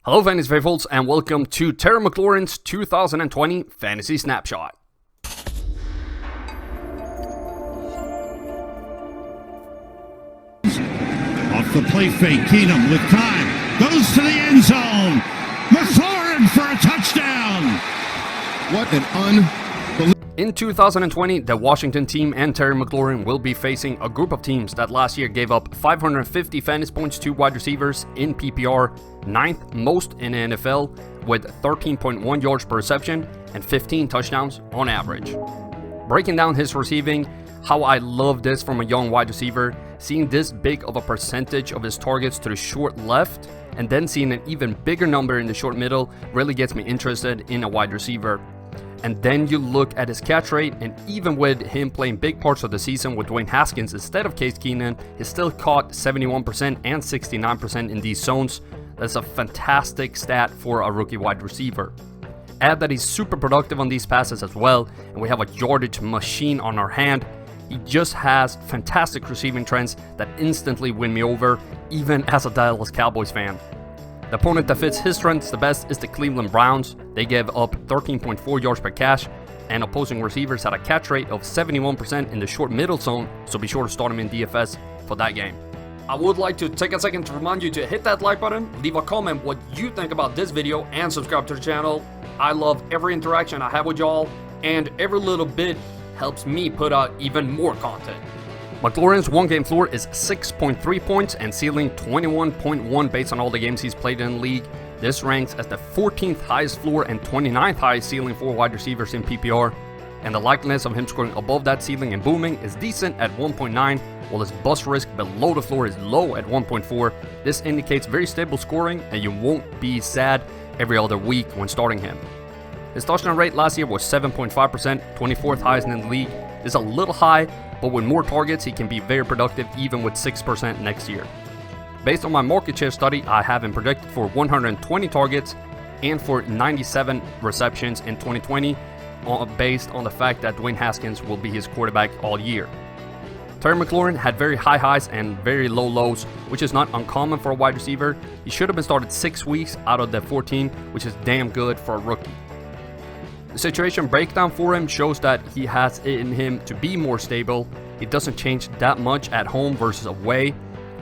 Hello fantasy faithfuls and welcome to Terry McLaurin's 2020 Fantasy Snapshot. Off the play fake, Keenum with time, goes to the end zone. McLaurin for a touchdown. What an unbelievable... In 2020, the Washington team and Terry McLaurin will be facing a group of teams that last year gave up 550 fantasy points to wide receivers in PPR, 9th most in the NFL, with 13.1 yards per reception and 15 touchdowns on average. Breaking down his receiving, how I love this from a young wide receiver, seeing this big of a percentage of his targets to the short left, and then seeing an even bigger number in the short middle really gets me interested in a wide receiver. And then you look at his catch rate, and even with him playing big parts of the season with Dwayne Haskins instead of Case Keenum, he still caught 71% and 69% in these zones. That's a fantastic stat for a rookie wide receiver. Add that he's super productive on these passes as well, and we have a yardage machine on our hand. He just has fantastic receiving trends that instantly win me over, even as a Dallas Cowboys fan. The opponent that fits his strengths the best is the Cleveland Browns. They gave up 13.4 yards per catch, and opposing receivers had a catch rate of 71% in the short middle zone, so be sure to start him in DFS for that game. I would like to take a second to remind you to hit that like button, leave a comment what you think about this video, and subscribe to the channel. I love every interaction I have with y'all, and every little bit helps me put out even more content. McLaurin's one-game floor is 6.3 points and ceiling 21.1 based on all the games he's played in the league. This ranks as the 14th highest floor and 29th highest ceiling for wide receivers in PPR. And the likeliness of him scoring above that ceiling and booming is decent at 1.9, while his bust risk below the floor is low at 1.4. This indicates very stable scoring, and you won't be sad every other week when starting him. His touchdown rate last year was 7.5%, 24th highest in the league. This is a little high, but with more targets, he can be very productive even with 6% next year. Based on my market share study, I have him projected for 120 targets and for 97 receptions in 2020, based on the fact that Dwayne Haskins will be his quarterback all year. Terry McLaurin had very high highs and very low lows, which is not uncommon for a wide receiver. He should have been started 6 weeks out of the 14, which is damn good for a rookie. The situation breakdown for him shows that he has it in him to be more stable. It doesn't change that much at home versus away.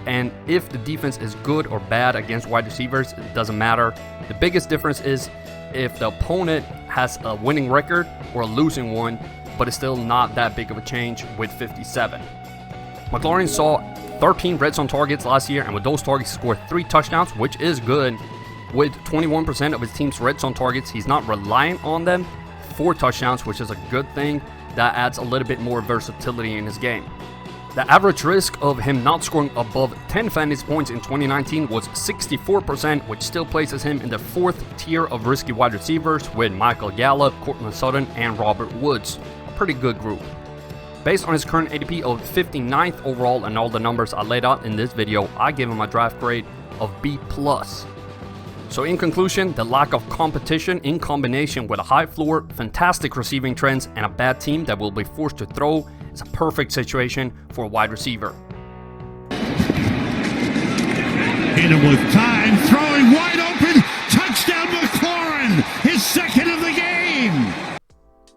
And if the defense is good or bad against wide receivers, it doesn't matter. The biggest difference is if the opponent has a winning record or a losing one, but it's still not that big of a change with 57. McLaurin saw 13 red zone targets last year, and with those targets he scored 3 touchdowns, which is good. With 21% of his team's red zone targets, he's not reliant on them. 4 touchdowns, which is a good thing. That adds a little bit more versatility in his game. The average risk of him not scoring above 10 fantasy points in 2019 was 64%, which still places him in the 4th tier of risky wide receivers with Michael Gallup, Courtland Sutton, and Robert Woods. A pretty good group. Based on his current ADP of 59th overall and all the numbers I laid out in this video, I give him a draft grade of B+. So in conclusion, the lack of competition in combination with a high floor, fantastic receiving trends, and a bad team that will be forced to throw is a perfect situation for a wide receiver. Hit him with time, throwing wide open, touchdown McLaurin, his 2nd of the game.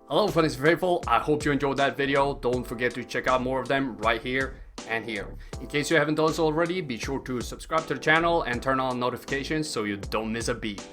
Hello fantasy faithful, I hope you enjoyed that video. Don't forget to check out more of them right here and here. In case you haven't done so already, be sure to subscribe to the channel and turn on notifications so you don't miss a beat.